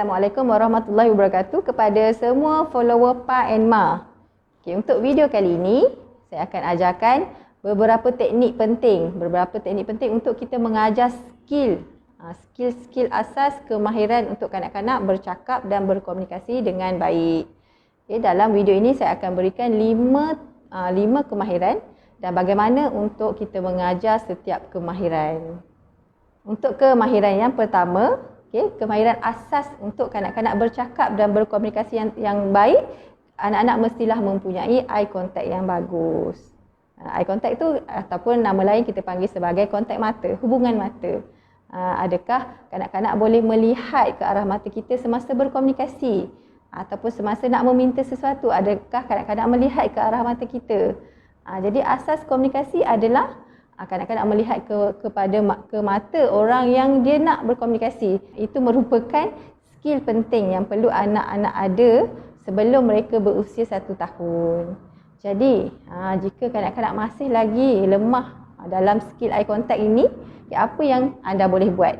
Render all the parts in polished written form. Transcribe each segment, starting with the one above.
Assalamualaikum warahmatullahi wabarakatuh kepada semua follower Pa and Ma. Okay, untuk video kali ini, saya akan ajarkan beberapa teknik penting untuk kita mengajar skill asas kemahiran untuk kanak-kanak bercakap dan berkomunikasi dengan baik. Okay, dalam video ini saya akan berikan 5 kemahiran dan bagaimana untuk kita mengajar setiap kemahiran. Untuk kemahiran yang pertama, kemahiran asas untuk kanak-kanak bercakap dan berkomunikasi yang baik, anak-anak mestilah mempunyai eye contact yang bagus. Eye contact tu ataupun nama lain kita panggil sebagai kontak mata, hubungan mata. Adakah kanak-kanak boleh melihat ke arah mata kita semasa berkomunikasi ataupun semasa nak meminta sesuatu, adakah kanak-kanak melihat ke arah mata kita? Jadi asas komunikasi adalah kanak-kanak melihat ke mata orang yang dia nak berkomunikasi. Itu merupakan skill penting yang perlu anak-anak ada sebelum mereka berusia 1 tahun. Jadi, jika kanak-kanak masih lagi lemah dalam skill eye contact ini, apa yang anda boleh buat?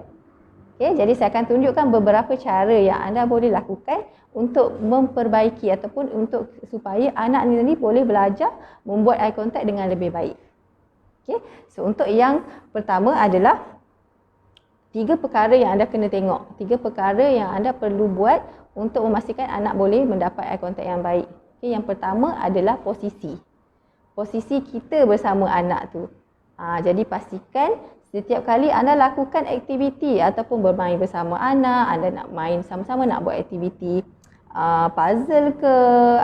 Jadi saya akan tunjukkan beberapa cara yang anda boleh lakukan untuk memperbaiki ataupun supaya anak ini boleh belajar membuat eye contact dengan lebih baik. So untuk yang pertama adalah 3 perkara yang anda kena tengok. 3 perkara yang anda perlu buat untuk memastikan anak boleh mendapat eye contact yang baik. Yang pertama adalah posisi. Posisi kita bersama anak tu. Jadi pastikan setiap kali anda lakukan aktiviti ataupun bermain bersama anak, anda nak main sama-sama, nak buat aktiviti puzzle ke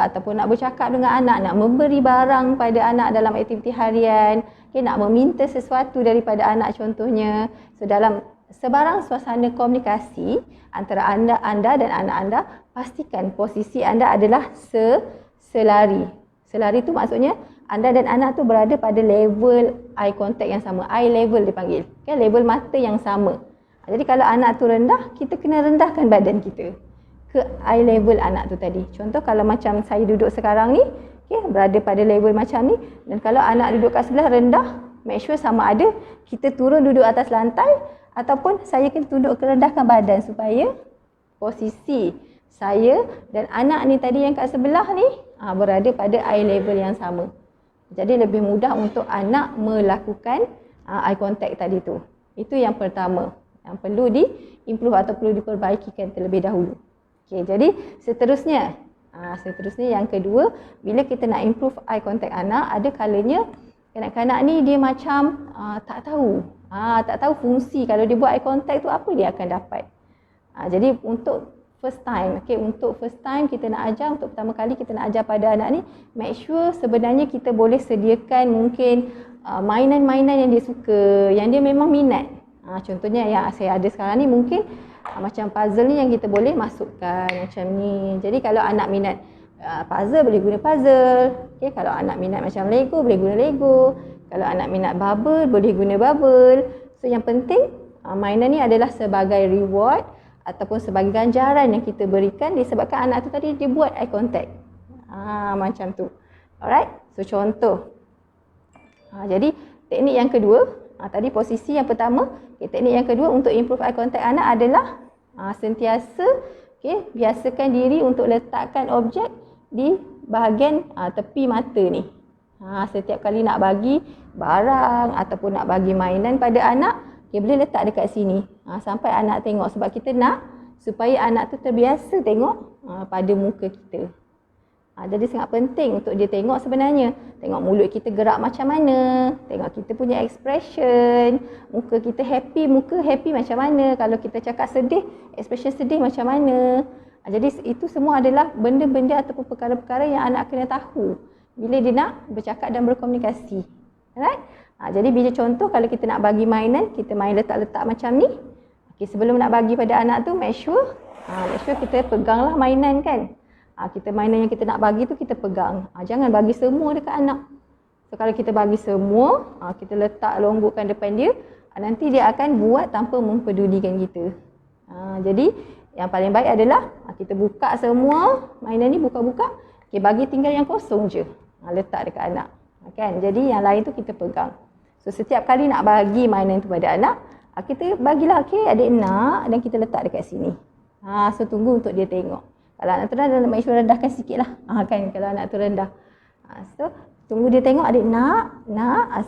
ataupun nak bercakap dengan anak, nak memberi barang pada anak dalam aktiviti harian, nak meminta sesuatu daripada anak contohnya. So dalam sebarang suasana komunikasi antara anda dan anak anda, pastikan posisi anda adalah selari. Selari tu maksudnya anda dan anak tu berada pada level eye contact yang sama, eye level dipanggil. Level mata yang sama. Jadi kalau anak tu rendah, kita kena rendahkan badan kita ke eye level anak tu tadi. Contoh kalau macam saya duduk sekarang ni, berada pada level macam ni, dan kalau anak duduk kat sebelah rendah, make sure sama ada kita turun duduk atas lantai ataupun saya kena tunduk rendahkan badan supaya posisi saya dan anak ni tadi yang kat sebelah ni berada pada eye level yang sama. Jadi lebih mudah untuk anak melakukan eye contact tadi tu. Itu yang pertama yang perlu di-improve atau perlu diperbaikikan terlebih dahulu. Jadi seterusnya yang kedua, bila kita nak improve eye contact anak, ada kalanya kanak-kanak ni dia macam tak tahu fungsi kalau dia buat eye contact tu apa dia akan dapat. Jadi untuk first time kita nak ajar, untuk pertama kali kita nak ajar pada anak ni, make sure sebenarnya kita boleh sediakan mungkin mainan-mainan yang dia suka, yang dia memang minat. Contohnya yang saya ada sekarang ni mungkin macam puzzle ni yang kita boleh masukkan macam ni. Jadi kalau anak minat puzzle boleh guna puzzle. Kalau anak minat macam Lego boleh guna Lego. Kalau anak minat bubble boleh guna bubble. So yang penting mainan ni adalah sebagai reward ataupun sebagai ganjaran yang kita berikan disebabkan anak tu tadi dia buat eye contact. Macam tu. Alright. So contoh. Jadi teknik yang kedua, tadi posisi yang pertama, teknik yang kedua untuk improve eye contact anak adalah sentiasa biasakan diri untuk letakkan objek di bahagian tepi mata ni. Setiap kali nak bagi barang ataupun nak bagi mainan pada anak, boleh letak dekat sini sampai anak tengok, sebab kita nak supaya anak tu terbiasa tengok pada muka kita. Jadi sangat penting untuk dia tengok sebenarnya. Tengok mulut kita gerak macam mana, tengok kita punya expression, muka kita happy, muka happy macam mana, kalau kita cakap sedih, expression sedih macam mana. Jadi itu semua adalah benda-benda ataupun perkara-perkara yang anak kena tahu bila dia nak bercakap dan berkomunikasi. Alright? Jadi bila contoh kalau kita nak bagi mainan, kita main letak-letak macam ni. Sebelum nak bagi pada anak tu, make sure kita peganglah mainan kan. Kita mainan yang kita nak bagi tu kita pegang. Jangan bagi semua dekat anak. So kalau kita bagi semua, kita letak longgokkan depan dia, nanti dia akan buat tanpa mempedulikan kita. Jadi yang paling baik adalah kita buka semua mainan ni, buka-buka. Bagi tinggal yang kosong je. Letak dekat anak. Kan? Jadi yang lain tu kita pegang. So setiap kali nak bagi mainan tu pada anak, kita bagilah adik nak, dan kita letak dekat sini. So tunggu untuk dia tengok. Kalau anak tu rendah, make sure rendahkan sikit lah. Kan kalau anak tu rendah. So tunggu dia tengok, adik nak.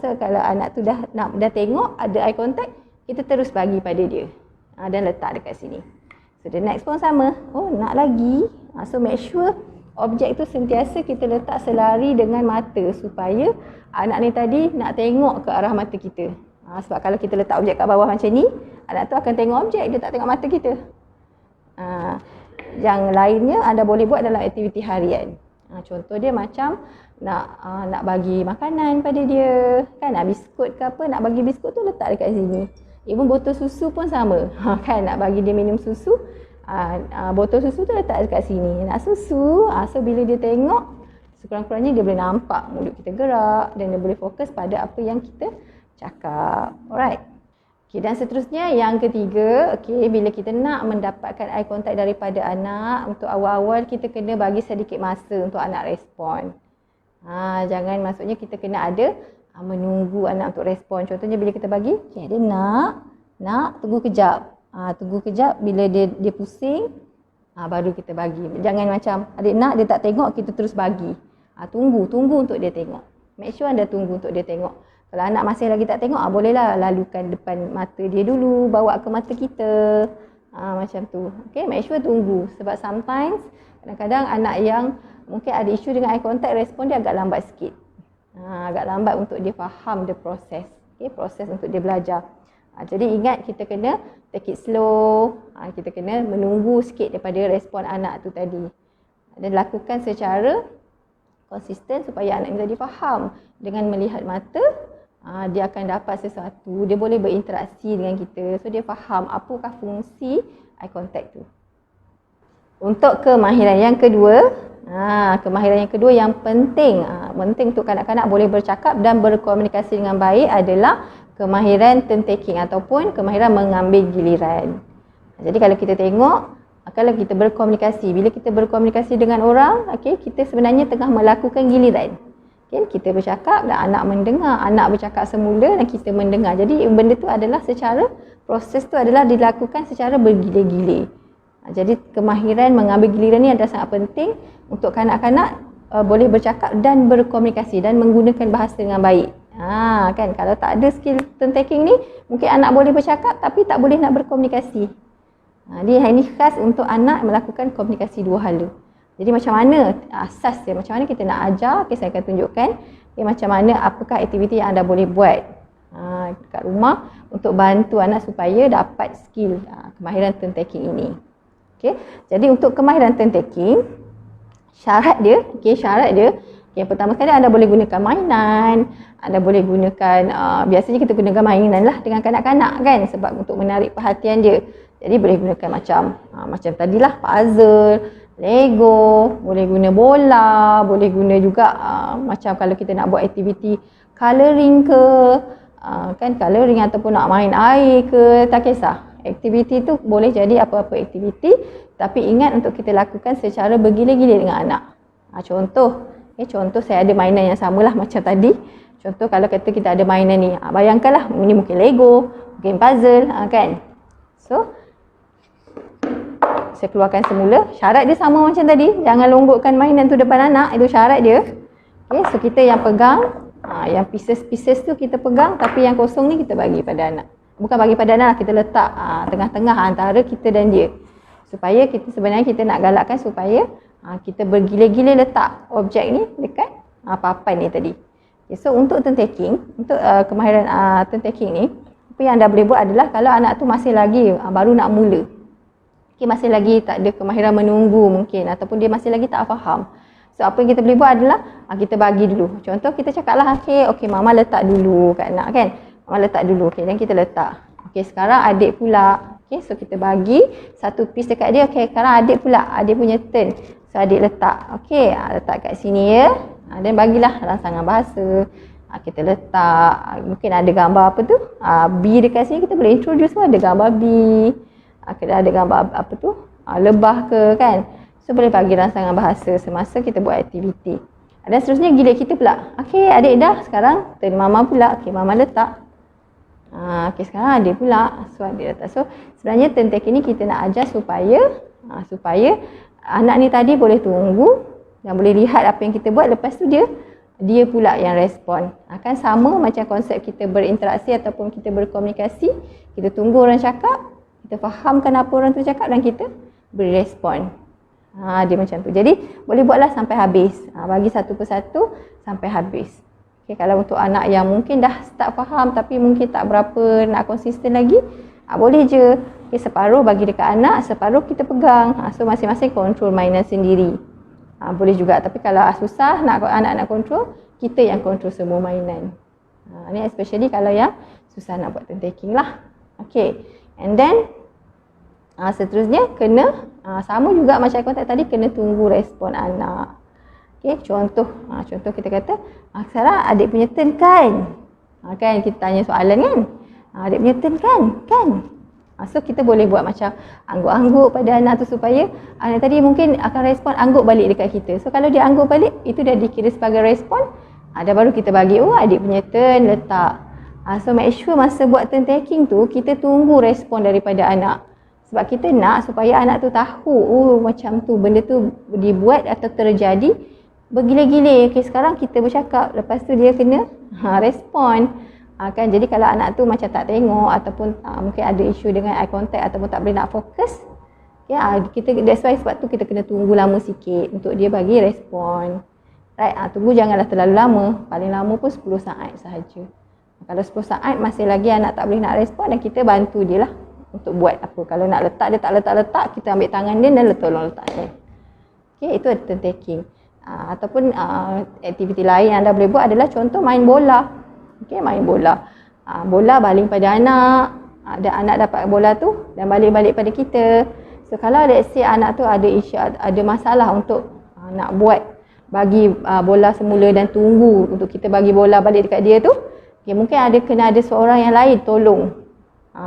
So kalau anak tu dah tengok, ada eye contact, kita terus bagi pada dia. Dan letak dekat sini. So the next pun sama. Oh nak lagi. So make sure objek tu sentiasa kita letak selari dengan mata supaya anak ni tadi nak tengok ke arah mata kita. Sebab kalau kita letak objek kat bawah macam ni, anak tu akan tengok objek, dia tak tengok mata kita. Yang lainnya anda boleh buat dalam aktiviti harian. Contoh dia macam nak bagi makanan pada dia, kan, biskut ke apa, nak bagi biskut tu letak dekat sini. Even botol susu pun sama. Kan nak bagi dia minum susu, botol susu tu letak dekat sini. Nak susu, so bila dia tengok, sekurang-kurangnya dia boleh nampak mulut kita gerak dan dia boleh fokus pada apa yang kita cakap. Alright. Okay, dan seterusnya yang ketiga, bila kita nak mendapatkan eye contact daripada anak, untuk awal-awal kita kena bagi sedikit masa untuk anak respon. Jangan, maksudnya kita kena ada menunggu anak untuk respon. Contohnya bila kita bagi, dia nak, tunggu kejap. Tunggu kejap, bila dia pusing, baru kita bagi. Jangan macam adik nak, dia tak tengok, kita terus bagi. Tunggu untuk dia tengok. Make sure anda tunggu untuk dia tengok. Kalau anak masih lagi tak tengok, bolehlah lalukan depan mata dia dulu, bawa ke mata kita. Macam tu. Make sure tunggu. Sebab sometimes, kadang-kadang anak yang mungkin ada isu dengan eye contact, respon dia agak lambat sikit. Agak lambat untuk dia faham the process. Proses untuk dia belajar. Jadi ingat, kita kena take it slow. Kita kena menunggu sikit daripada respon anak tu tadi. Dan lakukan secara konsisten supaya anak ni tadi faham. Dengan melihat mata, dia akan dapat sesuatu. Dia boleh berinteraksi dengan kita. So dia faham apakah fungsi eye contact tu. Untuk kemahiran yang kedua, yang penting, penting untuk kanak-kanak boleh bercakap dan berkomunikasi dengan baik adalah kemahiran turn taking ataupun kemahiran mengambil giliran. Jadi kalau kita tengok, kalau kita berkomunikasi, bila kita berkomunikasi dengan orang, kita sebenarnya tengah melakukan giliran. Kita bercakap dan anak mendengar, anak bercakap semula dan kita mendengar. Jadi benda tu adalah proses tu adalah dilakukan secara bergila-gila. Jadi kemahiran mengambil giliran ni adalah sangat penting untuk kanak-kanak boleh bercakap dan berkomunikasi dan menggunakan bahasa dengan baik. Kan, kalau tak ada skill turn taking ni, mungkin anak boleh bercakap tapi tak boleh nak berkomunikasi. Ini khas untuk anak melakukan komunikasi dua hala. Jadi macam mana asas dia, macam mana kita nak ajar, saya akan tunjukkan macam mana, apakah aktiviti yang anda boleh buat dekat rumah untuk bantu anak supaya dapat skill kemahiran turn taking ini. Jadi untuk kemahiran turn taking, syarat dia, yang pertama sekali anda boleh gunakan mainan, anda boleh gunakan, biasanya kita gunakan mainan lah dengan kanak-kanak kan, sebab untuk menarik perhatian dia. Jadi boleh gunakan macam tadilah puzzle, Lego, boleh guna bola, boleh guna juga macam kalau kita nak buat aktiviti colouring ke, kan colouring ataupun nak main air ke, tak kisah. Aktiviti tu boleh jadi apa-apa aktiviti, tapi ingat untuk kita lakukan secara bergila-gila dengan anak. Contoh saya ada mainan yang samalah macam tadi. Contoh kalau kata kita ada mainan ni, bayangkanlah ini mungkin Lego, mungkin puzzle, kan. So saya keluarkan semula. Syarat dia sama macam tadi. Jangan longgokkan mainan tu depan anak. Itu syarat dia. So kita yang pegang, yang pieces-pieces tu kita pegang, tapi yang kosong ni kita bagi pada anak. Bukan bagi pada anak, kita letak tengah-tengah antara kita dan dia. Supaya sebenarnya kita nak galakkan supaya kita bergila-gila letak objek ni dekat papan ni tadi. So untuk turn taking, untuk kemahiran turn taking ni, apa yang anda boleh buat adalah kalau anak tu masih lagi baru nak mula, masih lagi tak ada kemahiran menunggu mungkin, ataupun dia masih lagi tak faham. So apa yang kita boleh buat adalah kita bagi dulu. Contoh kita cakaplah, okey mama letak dulu kat anak kan. Mama letak dulu, dan kita letak. Sekarang adik pula. So kita bagi satu piece dekat dia. Sekarang adik pula, adik punya turn. So adik letak. Letak kat sini ya. Dan bagilah rangsangan bahasa. Kita letak, mungkin ada gambar apa tu? B dekat sini, kita boleh introduce pun ada gambar B. Kita ada gambar apa tu, lebah ke kan. So boleh bagi rangsangan bahasa semasa kita buat aktiviti. Dan seterusnya giliran kita pula. Adik dah, sekarang turn mama pula. Mama letak. Okey, sekarang ada pula soal dia datang. So sebenarnya turn taking ni kita nak ajar supaya anak ni tadi boleh tunggu dan boleh lihat apa yang kita buat, lepas tu dia pula yang respon. Kan sama macam konsep kita berinteraksi ataupun kita berkomunikasi. Kita tunggu orang cakap, kita fahamkan apa orang tu cakap dan kita beri respon. Dia macam tu. Jadi boleh buatlah sampai habis. Bagi satu persatu sampai habis. Okay, kalau untuk anak yang mungkin dah start faham tapi mungkin tak berapa nak konsisten lagi, boleh je. Okay, separuh bagi dekat anak, separuh kita pegang. So masing-masing kontrol mainan sendiri. Boleh juga. Tapi kalau susah nak anak nak kontrol, kita yang kontrol semua mainan. Ni especially kalau yang susah nak buat turn taking lah. Okay. And then seterusnya kena sama juga macam kontak tadi, kena tunggu respon anak. Okay, contoh kita kata, sekarang adik punya turn kan? Kan kita tanya soalan kan? Adik punya turn kan? So kita boleh buat macam angguk-angguk pada anak tu supaya anak tadi mungkin akan respon angguk balik dekat kita. So kalau dia angguk balik, itu dah dikira sebagai respon. Dah baru kita bagi, adik punya turn, letak. So make sure masa buat turn taking tu, kita tunggu respon daripada anak. Sebab kita nak supaya anak tu tahu, macam tu benda tu dibuat atau terjadi bergila-gila. Okay, sekarang kita bercakap, lepas tu dia kena respon. Kan, jadi kalau anak tu macam tak tengok ataupun mungkin ada isu dengan eye contact ataupun tak boleh nak fokus, that's why sebab tu kita kena tunggu lama sikit untuk dia bagi respon. Right, tunggu janganlah terlalu lama. Paling lama pun 10 saat sahaja. Kalau 10 saat masih lagi anak tak boleh nak respon, dan kita bantu dia lah untuk buat apa. Kalau nak letak, dia tak letak-letak, kita ambil tangan dia dan tolong letakkan. Okay, itu turn taking. Ataupun aktiviti lain yang anda boleh buat adalah contoh main bola. Okay, main bola. Bola baling pada anak, dan anak dapat bola tu dan balik-balik pada kita. So kalau let's say anak tu ada isu, ada masalah untuk nak buat bagi bola semula dan tunggu untuk kita bagi bola balik dekat dia tu, okay, mungkin kena ada seorang yang lain tolong.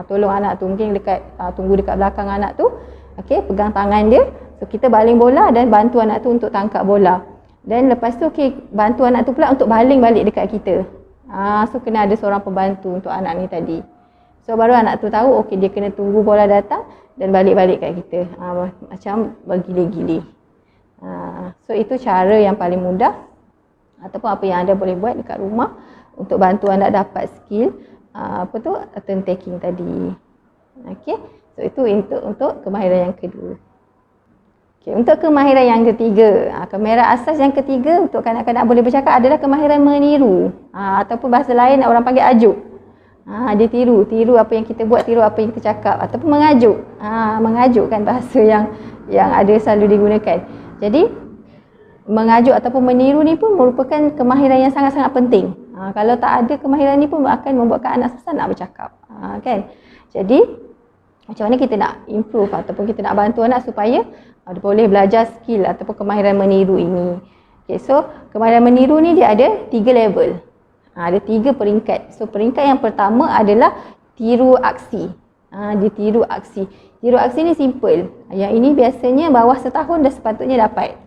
Tolong anak tu, mungkin tunggu dekat belakang anak tu, okay, pegang tangan dia. So kita baling bola dan bantu anak tu untuk tangkap bola. Dan lepas tu bantu anak tu pula untuk baling balik dekat kita. So kena ada seorang pembantu untuk anak ni tadi. So baru anak tu tahu, okay, dia kena tunggu bola datang dan balik-balik kat kita. Macam bergili-gili. So itu cara yang paling mudah ataupun apa yang anda boleh buat dekat rumah untuk bantu anak dapat skill turn taking tadi. Okay, so itu untuk kemahiran yang kedua. Okay, untuk kemahiran yang ketiga, kemahiran asas yang ketiga untuk kanak-kanak boleh bercakap adalah kemahiran meniru. Ataupun bahasa lain orang panggil ajuk. Dia tiru apa yang kita buat, tiru apa yang kita cakap, ataupun mengajuk. Mengajuk kan bahasa yang ada selalu digunakan. Jadi mengajuk ataupun meniru ni pun merupakan kemahiran yang sangat-sangat penting. Kalau tak ada kemahiran ni pun akan membuatkan anak susah nak bercakap. Kan? Jadi macam mana kita nak improve ataupun kita nak bantu anak supaya dia boleh belajar skill ataupun kemahiran meniru ini. Okay, so kemahiran meniru ni dia ada 3 level. Ada 3 peringkat. So peringkat yang pertama adalah tiru aksi. Dia tiru aksi. Tiru aksi ni simple. Yang ini biasanya bawah setahun dah sepatutnya dapat.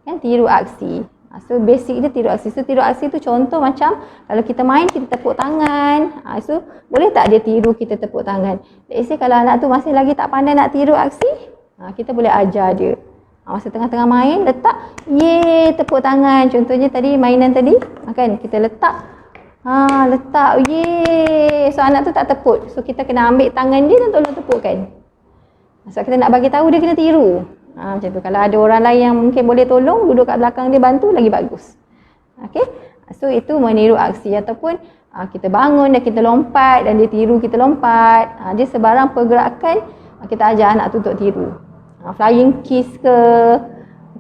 Kan, tiru aksi. So basic dia tiru aksi. So tiru aksi tu contoh macam kalau kita main kita tepuk tangan. So boleh tak dia tiru kita tepuk tangan? Let's say kalau anak tu masih lagi tak pandai nak tiru aksi, kita boleh ajar dia. Masa tengah-tengah main letak, yeay, tepuk tangan. Contohnya tadi mainan tadi, kan kita letak, letak, yeay. So anak tu tak tepuk. So kita kena ambil tangan dia dan tolong tepukkan. Sebab kita nak bagi tahu dia kena tiru. Macam tu. Kalau ada orang lain yang mungkin boleh tolong, duduk kat belakang dia bantu, lagi bagus. Okay. So itu meniru aksi. Ataupun kita bangun dan kita lompat dan dia tiru kita lompat. Dia sebarang pergerakan kita ajar anak tu untuk tiru. Flying kiss ke,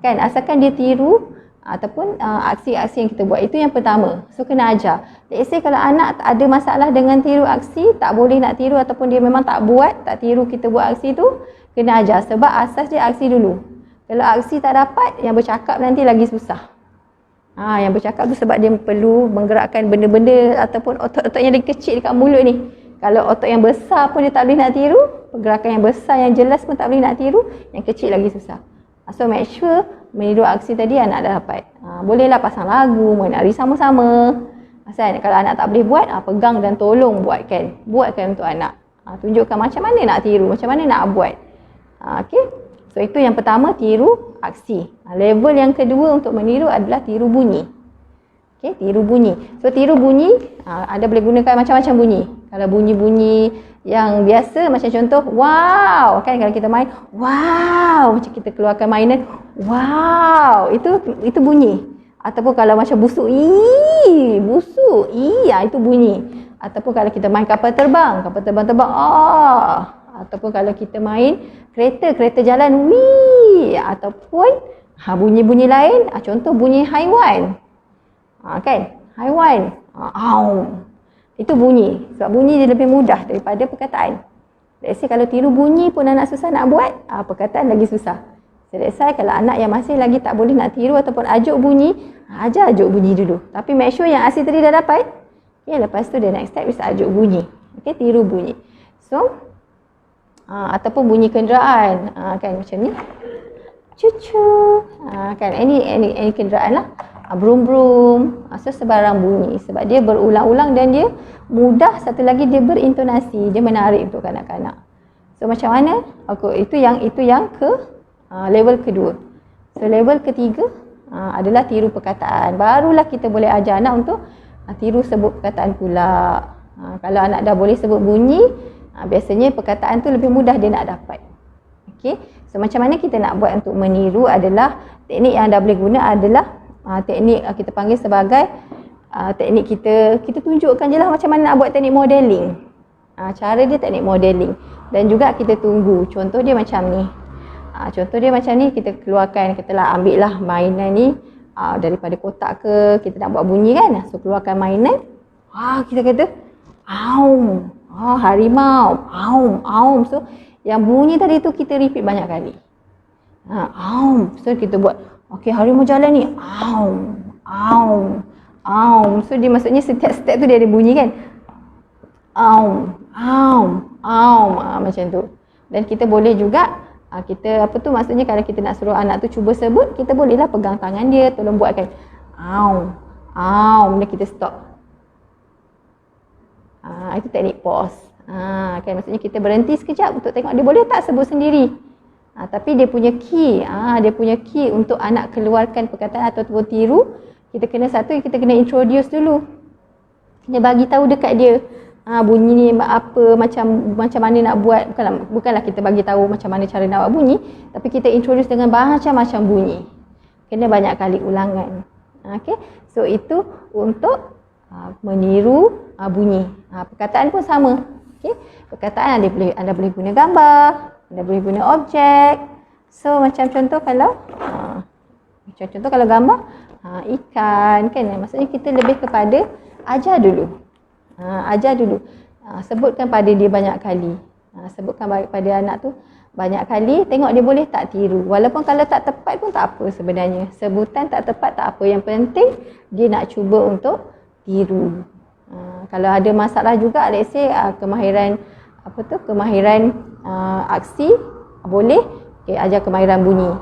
kan, asalkan dia tiru ataupun aksi-aksi yang kita buat. Itu yang pertama. So kena ajar. Let's say kalau anak ada masalah dengan tiru aksi, tak boleh nak tiru ataupun dia memang tak buat, tak tiru kita buat aksi tu, kena ajar. Sebab asas dia aksi dulu. Kalau aksi tak dapat, yang bercakap nanti lagi susah. Yang bercakap tu sebab dia perlu menggerakkan benda-benda ataupun otot-otot yang lagi kecil dekat mulut ni. Kalau otot yang besar pun dia tak boleh nak tiru, pergerakan yang besar yang jelas pun tak boleh nak tiru, yang kecil lagi susah. So make sure meniru aksi tadi anak dah dapat. Bolehlah pasang lagu, menari sama-sama. Asal kalau anak tak boleh buat, pegang dan tolong buatkan. Buatkan untuk anak. Tunjukkan macam mana nak tiru, macam mana nak buat. Okey. So itu yang pertama, tiru aksi. Level yang kedua untuk meniru adalah tiru bunyi. Okey, tiru bunyi. So tiru bunyi, anda boleh gunakan macam-macam bunyi. Kalau bunyi-bunyi yang biasa macam contoh wow, kan kalau kita main wow, macam kita keluarkan mainan wow, itu bunyi. Ataupun kalau macam busuk busuk itu bunyi. Ataupun kalau kita main kapal terbang terbang ataupun kalau kita main kereta jalan ataupun bunyi-bunyi lain, contoh bunyi haiwan. Kan? Haiwan. Itu bunyi. Sebab bunyi dia lebih mudah daripada perkataan. Let's say kalau tiru bunyi pun anak susah nak buat, perkataan lagi susah. So let's say kalau anak yang masih lagi tak boleh nak tiru ataupun ajuk bunyi, ajar ajuk bunyi dulu. Tapi make sure yang asli tadi dah dapat. Okay, lepas tu the next step is ajuk bunyi. Okay, tiru bunyi. So, ataupun bunyi kenderaan. Kan macam ni. Cucu. Kan any kenderaan lah. Brum-brum. So sebarang bunyi. Sebab dia berulang-ulang dan dia mudah. Satu lagi dia berintonasi. Dia menarik untuk kanak-kanak. So macam mana? Okay, itu yang ke level kedua. So level ketiga adalah tiru perkataan. Barulah kita boleh ajar anak untuk tiru sebut perkataan pula. Kalau anak dah boleh sebut bunyi, biasanya perkataan tu lebih mudah dia nak dapat. Okay. So macam mana kita nak buat untuk meniru adalah teknik yang dah boleh guna adalah teknik kita panggil sebagai teknik kita tunjukkan je lah macam mana nak buat teknik modeling. Cara dia teknik modeling. Dan juga kita tunggu. Contoh dia macam ni. Contoh dia macam ni, kita keluarkan, kita lah ambil lah mainan ni daripada kotak ke, kita nak buat bunyi kan. So keluarkan mainan. Kita kata harimau. So yang bunyi tadi tu kita repeat banyak kali. So kita buat, okey, harimau jalan ni. So dia maksudnya setiap step tu dia ada bunyi kan. Macam tu. Dan kita boleh juga maksudnya kalau kita nak suruh anak tu cuba sebut, kita bolehlah pegang tangan dia, tolong buatkan dan kita stop. Itu teknik pause. Kan maksudnya kita berhenti sekejap untuk tengok dia boleh tak sebut sendiri. Tapi dia punya key untuk anak keluarkan perkataan ataupun tiru, kita kena introduce dulu. Kena bagi tahu dekat dia. Bunyi ni apa, macam mana nak buat. Bukanlah kita bagi tahu macam mana cara nak buat bunyi, tapi kita introduce dengan macam-macam bunyi. Kena banyak kali ulangan. Okay. So itu untuk meniru bunyi. Perkataan pun sama. Okay. Perkataan anda boleh guna gambar, anda boleh guna objek. So macam contoh kalau gambar ikan kan, maksudnya kita lebih kepada ajar dulu. Sebutkan pada dia banyak kali. Sebutkan pada anak tu banyak kali, tengok dia boleh tak tiru. Walaupun kalau tak tepat pun tak apa sebenarnya. Sebutan tak tepat tak apa. Yang penting dia nak cuba untuk tiru. Kalau ada masalah juga, let's say kemahiran aksi boleh, ajar kemahiran bunyi.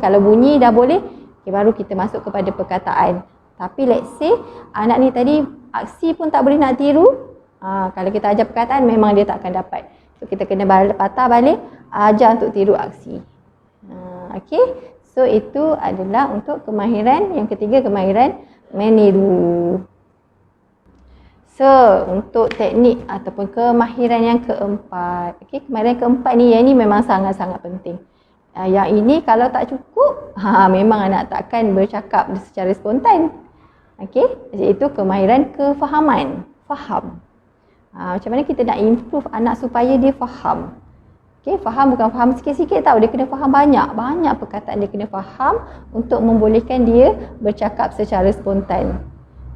Kalau bunyi dah boleh, baru kita masuk kepada perkataan. Tapi let's say anak ni tadi aksi pun tak boleh nak tiru, kalau kita ajar perkataan memang dia tak akan dapat. So kita kena patah balik, ajar untuk tiru aksi. Okay. So itu adalah untuk kemahiran yang ketiga, kemahiran meniru. So untuk teknik ataupun kemahiran yang keempat. Okay, kemahiran keempat ni, yang ni memang sangat-sangat penting. Yang ini kalau tak cukup, memang anak takkan bercakap secara spontan. Okey, iaitu kemahiran kefahaman. Faham. Macam mana kita nak improve anak supaya dia faham. Okey, faham bukan faham sikit-sikit tau. Dia kena faham banyak perkataan dia kena faham untuk membolehkan dia bercakap secara spontan.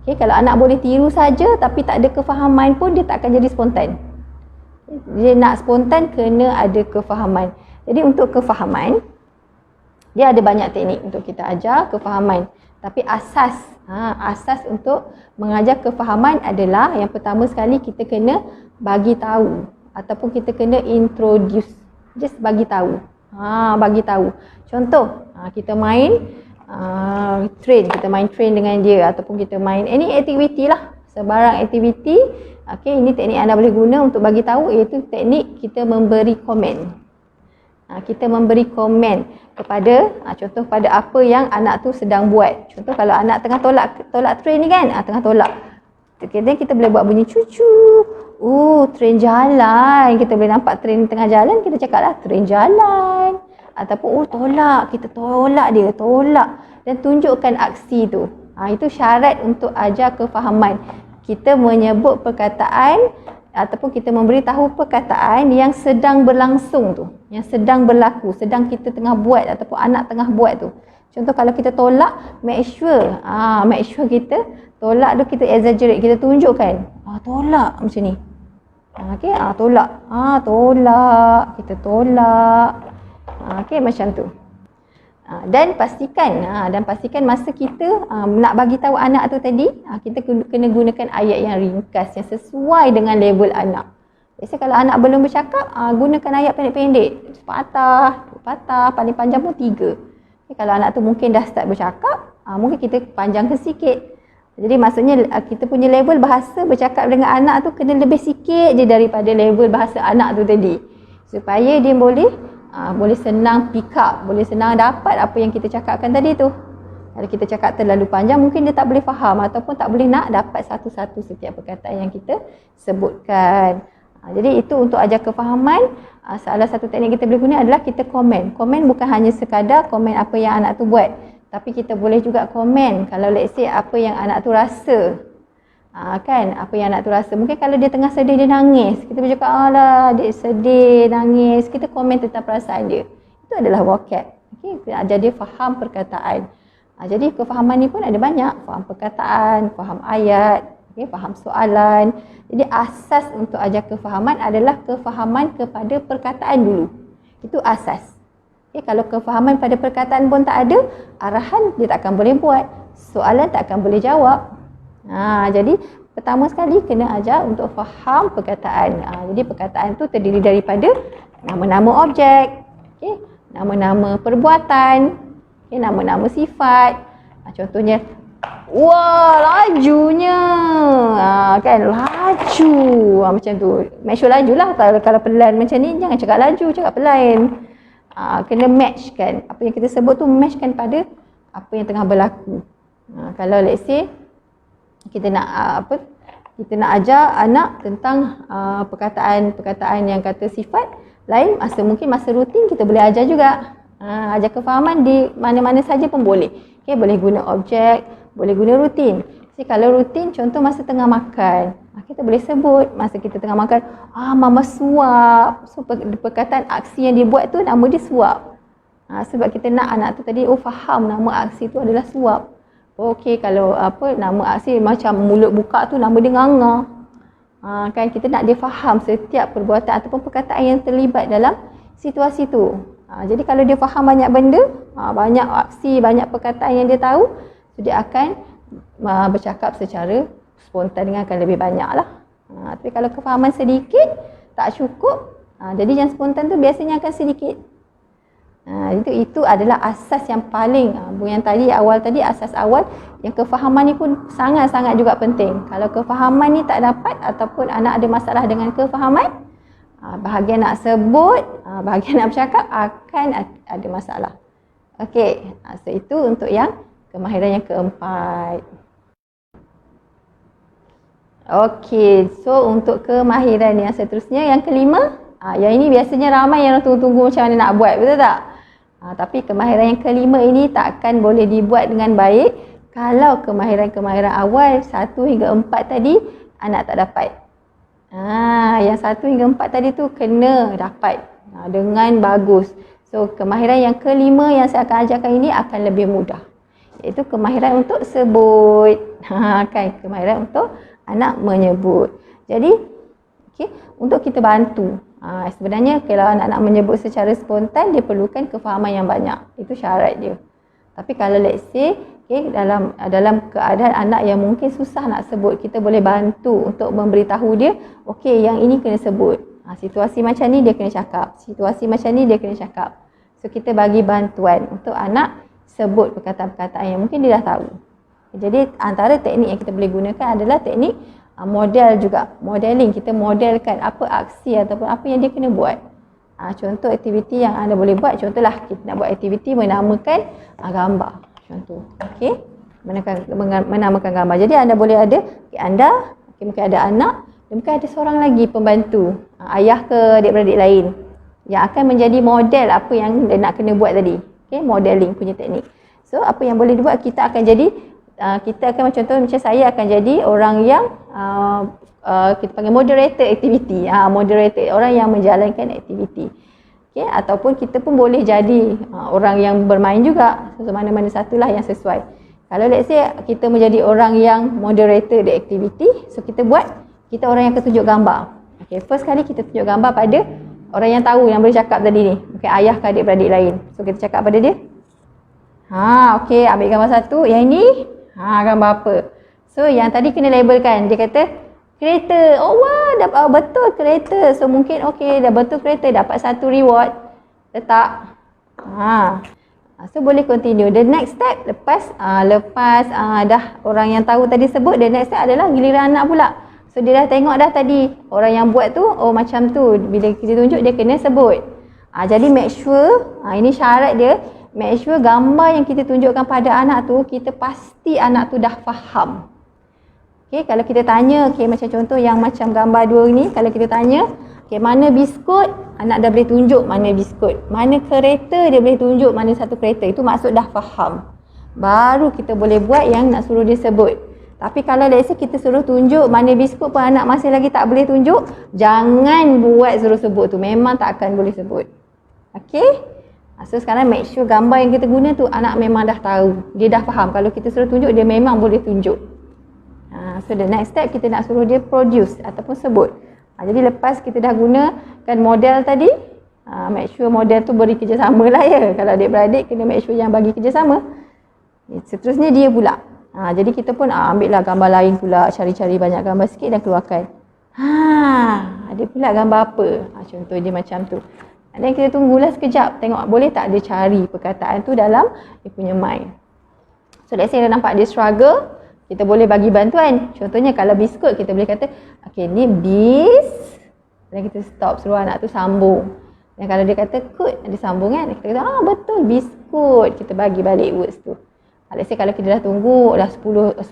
Okey, kalau anak boleh tiru saja tapi tak ada kefahaman pun, dia tak akan jadi spontan. Dia nak spontan kena ada kefahaman. Jadi untuk kefahaman, dia ada banyak teknik untuk kita ajar kefahaman. Tapi asas untuk mengajar kefahaman adalah yang pertama sekali kita kena bagi tahu ataupun kita kena introduce. Just bagi tahu. Bagi tahu. Contoh, kita main train dengan dia ataupun kita main any activity lah. sebarang aktiviti. Okey, ini teknik anda boleh guna untuk bagi tahu, iaitu teknik kita memberi komen. Kita memberi komen kepada contoh pada apa yang anak tu sedang buat. Contoh kalau anak tengah tolak train ni kan, tengah tolak. Kita boleh buat bunyi cucu. Train jalan. Kita boleh nampak train tengah jalan, kita cakaplah train jalan. Ataupun tolak, kita tolak dia, tolak. Dan tunjukkan aksi tu. Itu syarat untuk ajar kefahaman. Kita menyebut perkataan ataupun kita memberitahu perkataan yang sedang berlangsung tu, yang sedang berlaku, sedang kita tengah buat ataupun anak tengah buat tu. Contoh kalau kita tolak, make sure kita tolak tu kita exaggerate, kita tunjukkan. Tolak macam ni. Okey, tolak. Tolak, kita tolak. Okey, macam tu. Dan pastikan masa kita nak bagi tahu anak tu tadi, kita kena gunakan ayat yang ringkas yang sesuai dengan level anak. Biasa kalau anak belum bercakap, gunakan ayat pendek-pendek. Patah, paling panjang pun 3. Okay, kalau anak tu mungkin dah start bercakap, mungkin kita panjangkan sikit. Jadi maksudnya kita punya level bahasa bercakap dengan anak tu kena lebih sikit je daripada level bahasa anak tu tadi. Supaya dia boleh senang pick up, boleh senang dapat apa yang kita cakapkan tadi tu. Kalau kita cakap terlalu panjang, mungkin dia tak boleh faham ataupun tak boleh nak dapat satu-satu setiap perkataan yang kita sebutkan. Jadi itu untuk ajar kefahaman. Salah satu teknik kita boleh guna adalah kita komen. Komen bukan hanya sekadar komen apa yang anak tu buat, tapi kita boleh juga komen kalau let's say apa yang anak tu rasa. Kan, apa yang anak tu rasa. Mungkin kalau dia tengah sedih, dia nangis, kita boleh cakap, alah dia sedih, nangis. Kita komen tentang perasaan dia. Itu adalah vocab. Okay? Kita ajar dia faham perkataan. Jadi kefahaman ni pun ada banyak. Faham perkataan, faham ayat, faham soalan. Jadi asas untuk ajar kefahaman adalah kefahaman kepada perkataan dulu. Itu asas. Kalau kefahaman pada perkataan pun tak ada, arahan dia tak akan boleh buat. Soalan tak akan boleh jawab. Jadi pertama sekali kena ajar untuk faham perkataan. Jadi perkataan tu terdiri daripada nama-nama objek, nama-nama perbuatan, nama-nama sifat. Contohnya, lajunya. Kan laju. Macam tu. Make sure laju lah. Kalau pelan macam ni, jangan cakap laju, cakap pelan. Kena match kan. Apa yang kita sebut tu match kan pada apa yang tengah berlaku. Kalau let's say kita nak ajar anak tentang perkataan yang kata sifat lain, mungkin masa rutin kita boleh ajar juga. Ajar kefahaman di mana-mana saja pun boleh. Boleh guna objek, boleh guna rutin. Jadi kalau rutin, contoh masa tengah makan, kita boleh sebut masa kita tengah makan, mama suap. So perkataan aksi yang dia buat tu nama dia suap. Sebab kita nak anak tu tadi faham nama aksi tu adalah suap. Okey, kalau nama aksi macam mulut buka tu nama dia nganga. Kan kita nak dia faham setiap perbuatan ataupun perkataan yang terlibat dalam situasi tu. Jadi kalau dia faham banyak benda, banyak aksi, banyak perkataan yang dia tahu, so dia akan bercakap secara spontan dengan akan lebih banyak lah. Tapi kalau kefahaman sedikit, tak cukup, jadi yang spontan tu biasanya akan sedikit. Itu adalah asas yang paling, yang tadi awal tadi, asas awal yang kefahaman ni pun sangat-sangat juga penting. Kalau kefahaman ni tak dapat ataupun anak ada masalah dengan kefahaman, bahagian nak sebut, bahagian nak bercakap akan ada masalah. Okey, so itu untuk yang kemahiran yang keempat. Okey, so untuk kemahiran yang seterusnya, yang kelima, yang ini biasanya ramai yang tunggu-tunggu macam mana nak buat, betul tak? Tapi kemahiran yang kelima ini takkan boleh dibuat dengan baik kalau kemahiran-kemahiran awal 1 hingga 4 tadi anak tak dapat. Yang 1 hingga 4 tadi tu kena dapat dengan bagus. So kemahiran yang kelima yang saya akan ajarkan ini akan lebih mudah, iaitu kemahiran untuk sebut. Kan, kemahiran untuk anak menyebut. Jadi untuk kita bantu, sebenarnya kalau anak-anak menyebut secara spontan, dia perlukan kefahaman yang banyak. Itu syarat dia. Tapi kalau let's say dalam keadaan anak yang mungkin susah nak sebut, kita boleh bantu untuk memberitahu dia, okey, yang ini kena sebut. Situasi macam ni dia kena cakap. Situasi macam ni dia kena cakap. So kita bagi bantuan untuk anak sebut perkataan-perkataan yang mungkin dia dah tahu. Jadi antara teknik yang kita boleh gunakan adalah teknik model juga. Modeling, kita modelkan apa aksi ataupun apa yang dia kena buat. Contoh aktiviti yang anda boleh buat, contohlah kita nak buat aktiviti menamakan gambar. Contoh, okey. Menamakan gambar. Jadi anda boleh ada anda, mungkin ada anak, dan mungkin ada seorang lagi pembantu, ayah ke adik-beradik lain yang akan menjadi model apa yang dia nak kena buat tadi. Okey, modeling punya teknik. So apa yang boleh dibuat, kita akan jadi kita akan contoh macam saya akan jadi orang yang kita panggil moderator aktiviti. Moderator, orang yang menjalankan aktiviti. Okay? Ataupun kita pun boleh jadi orang yang bermain juga. So, mana-mana satulah yang sesuai. Kalau let's say kita menjadi orang yang moderator di aktiviti, so kita orang yang akan tunjuk gambar. Okay, first kali kita tunjuk gambar pada orang yang tahu, yang boleh cakap tadi ni. Mungkin ayah ke adik-beradik lain. So kita cakap pada dia. Okey, ambil gambar satu. Yang ini gambar apa? So yang tadi kena labelkan. Dia kata kereta. Oh wah, betul kereta. So mungkin okey, dah betul kereta, dapat satu reward. Letak. So boleh continue. The next step lepas dah orang yang tahu tadi sebut, the next step adalah giliran anak pula. So dia dah tengok dah tadi orang yang buat tu, oh macam tu. Bila kita tunjuk dia kena sebut. Jadi make sure, ini syarat dia, make sure gambar yang kita tunjukkan pada anak tu, kita pasti anak tu dah faham. Okay, kalau kita tanya, okay, macam contoh yang macam gambar dua ni, kalau kita tanya, okay, mana biskut, anak dah boleh tunjuk mana biskut. Mana kereta, dia boleh tunjuk mana satu kereta. Itu maksud dah faham. Baru kita boleh buat yang nak suruh dia sebut. Tapi kalau let's say kita suruh tunjuk mana biskut pun anak masih lagi tak boleh tunjuk, jangan buat suruh sebut tu. Memang tak akan boleh sebut. Okay? So sekarang make sure gambar yang kita guna tu anak memang dah tahu. Dia dah faham. Kalau kita suruh tunjuk, dia memang boleh tunjuk. So the next step kita nak suruh dia produce ataupun sebut. Jadi lepas kita dah gunakan model tadi, make sure model tu beri kerjasama lah ya. Kalau adik-beradik kena make sure yang bagi kerjasama. Seterusnya dia pula. Jadi kita pun ambil lah gambar lain pula, cari-cari banyak gambar sikit dan keluarkan. Ada pula gambar apa? Contoh dia macam tu. Dan kita tunggulah sekejap, tengok boleh tak dia cari perkataan tu dalam dia punya mind. So let's say dia nampak dia struggle, kita boleh bagi bantuan. Contohnya kalau biskut, kita boleh kata, okay ni bis. Dan kita stop, suruh anak tu sambung. Dan kalau dia kata kut, dia sambung kan. Kita kata, betul biskut. Kita bagi balik words tu. Let's say kalau kita dah tunggu, dah 10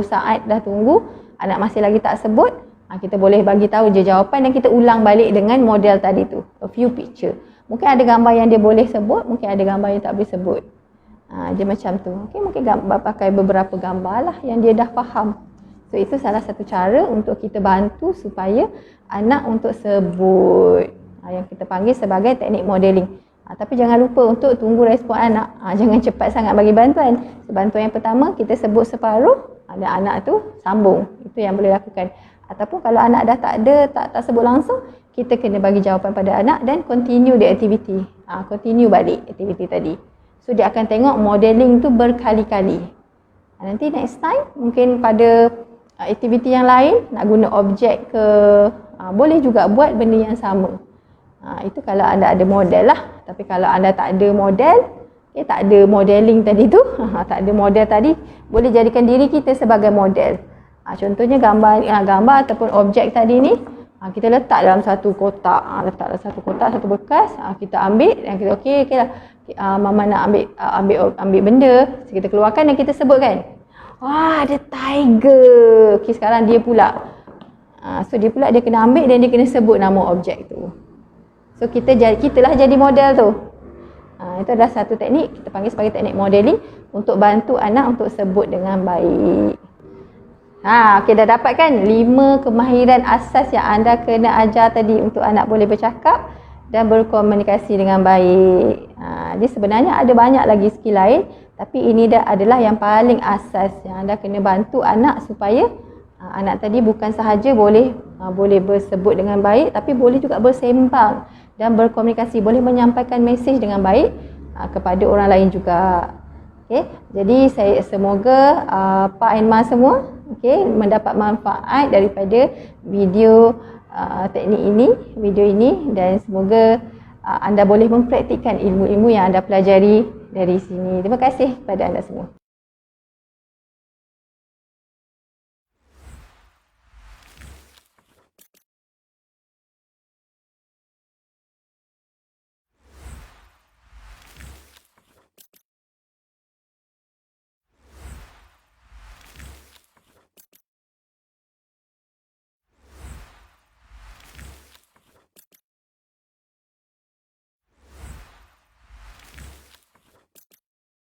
saat dah tunggu, anak masih lagi tak sebut, kita boleh bagi tahu je jawapan dan kita ulang balik dengan model tadi tu. A few picture. Mungkin ada gambar yang dia boleh sebut, mungkin ada gambar yang tak boleh sebut. Dia macam tu. Okay, mungkin pakai beberapa gambar lah yang dia dah faham. So itu salah satu cara untuk kita bantu supaya anak untuk sebut. Yang kita panggil sebagai teknik modeling. Tapi jangan lupa untuk tunggu respon anak. Jangan cepat sangat bagi bantuan. Bantuan yang pertama kita sebut separuh, dan anak tu sambung. Itu yang boleh lakukan. Ataupun kalau anak dah tak ada, tak sebut langsung, kita kena bagi jawapan pada anak dan continue the activity. Continue balik aktiviti tadi. So dia akan tengok modeling tu berkali-kali. Nanti next time mungkin pada aktiviti yang lain nak guna objek ke, boleh juga buat benda yang sama. Itu kalau anda ada model lah. Tapi kalau anda tak ada model, tak ada modeling tadi tu, tak ada model tadi, boleh jadikan diri kita sebagai model. Contohnya gambar ataupun objek tadi ni, kita letak dalam satu kotak. Letak dalam satu kotak, satu bekas, kita ambil dan kita okey lah. Mama nak ambil benda, so kita keluarkan dan kita sebutkan. Ada tiger. Okey, sekarang dia pula. So dia pula dia kena ambil dan dia kena sebut nama objek tu. So kitalah jadi model tu. Itu adalah satu teknik, kita panggil sebagai teknik modeling untuk bantu anak untuk sebut dengan baik. Okey, dah dapat kan 5 kemahiran asas yang anda kena ajar tadi untuk anak boleh bercakap dan berkomunikasi dengan baik. Jadi sebenarnya ada banyak lagi skill lain, tapi ini adalah yang paling asas yang anda kena bantu anak supaya anak tadi bukan sahaja boleh bersebut dengan baik, tapi boleh juga bersembang dan berkomunikasi, boleh menyampaikan mesej dengan baik kepada orang lain juga. Okay, jadi semoga Pak dan Ma semua mendapat manfaat daripada video video ini dan semoga anda boleh mempraktikkan ilmu-ilmu yang anda pelajari dari sini. Terima kasih kepada anda semua.